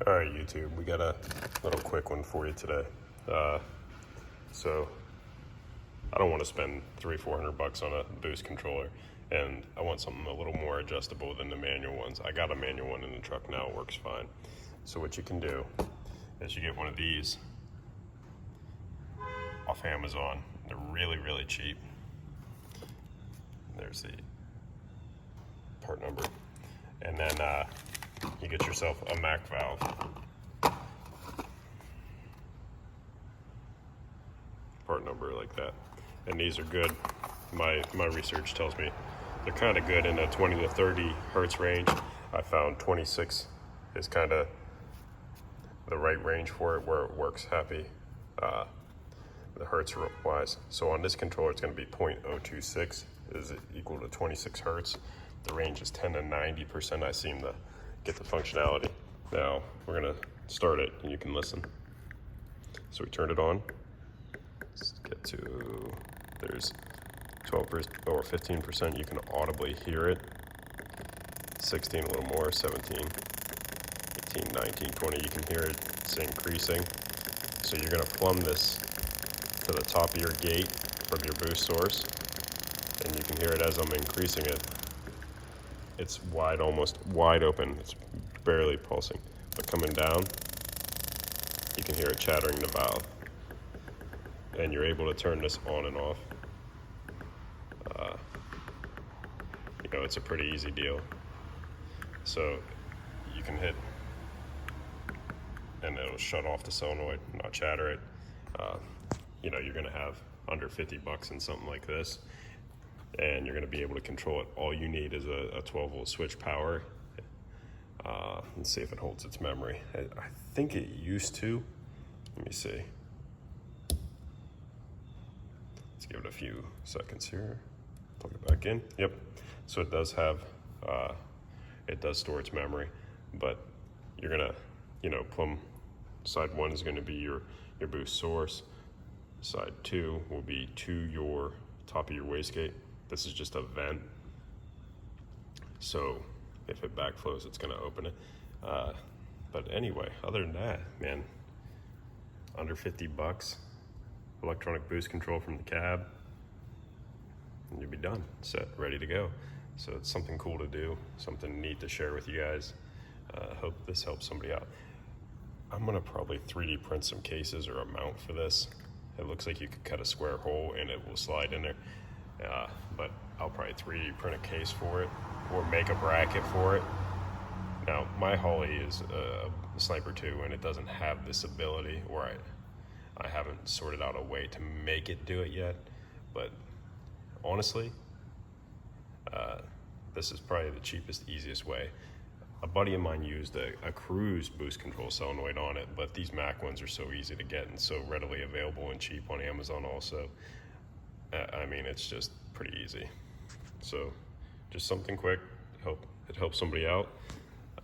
All right, YouTube, we got a little quick one for you today. So I don't want to spend $300-400 on a boost controller, and I want something a little more adjustable than the manual ones. I got a manual one in the truck now, it works fine. So what you can do is you get one of these off Amazon. They're really, really cheap. There's the part number. And then you get yourself a Mac valve. Part number like that. And these are good. My research tells me they're kind of good in a 20 to 30 hertz range. I found 26 is kind of the right range for it, where it works happy, the hertz wise. So on this controller, it's going to be 0.026 is equal to 26 hertz. The range is 10 to 90%. I seem to get the functionality. Now we're going to start it and you can listen. So we turn it on. Let's get to, there's 12% or 15%. You can audibly hear it. 16, a little more, 17, 18, 19, 20. You can hear it. It's increasing. So you're going to plumb this to the top of your gate from your boost source. And you can hear it as I'm increasing it. It's wide, almost wide open. It's barely pulsing. But coming down, you can hear it chattering the valve. And you're able to turn this on and off. You know, it's a pretty easy deal. So you can hit, and it'll shut off the solenoid, not chatter it. You know, you're gonna have under $50 in something like this, and you're gonna be able to control it. All you need is a 12-volt switch power. Let's see if it holds its memory. I think it used to. Let me see. Let's give it a few seconds here. Plug it back in. Yep. So it does have, it does store its memory, but you're gonna, you know, plumb. Side 1 is gonna be your boost source. Side 2 will be to your top of your wastegate. This is just a vent. So if it backflows, it's gonna open it. But anyway, other than that, man, under $50, electronic boost control from the cab, and you'll be done, set, ready to go. So it's something cool to do, something neat to share with you guys. Hope this helps somebody out. I'm gonna probably 3D print some cases or a mount for this. It looks like you could cut a square hole and it will slide in there. But I'll probably 3D print a case for it or make a bracket for it. Now, my Holley is a Sniper 2 and it doesn't have this ability, or I haven't sorted out a way to make it do it yet. But honestly, this is probably the cheapest, easiest way. A buddy of mine used a Cruise boost control solenoid on it, but these Mac ones are so easy to get and so readily available and cheap on Amazon also. I mean, it's just pretty easy. So just something quick, it helps somebody out.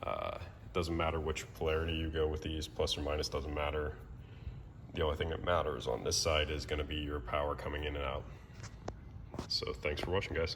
It doesn't matter which polarity you go with these, plus or minus doesn't matter. The only thing that matters on this side is gonna be your power coming in and out. So thanks for watching, guys.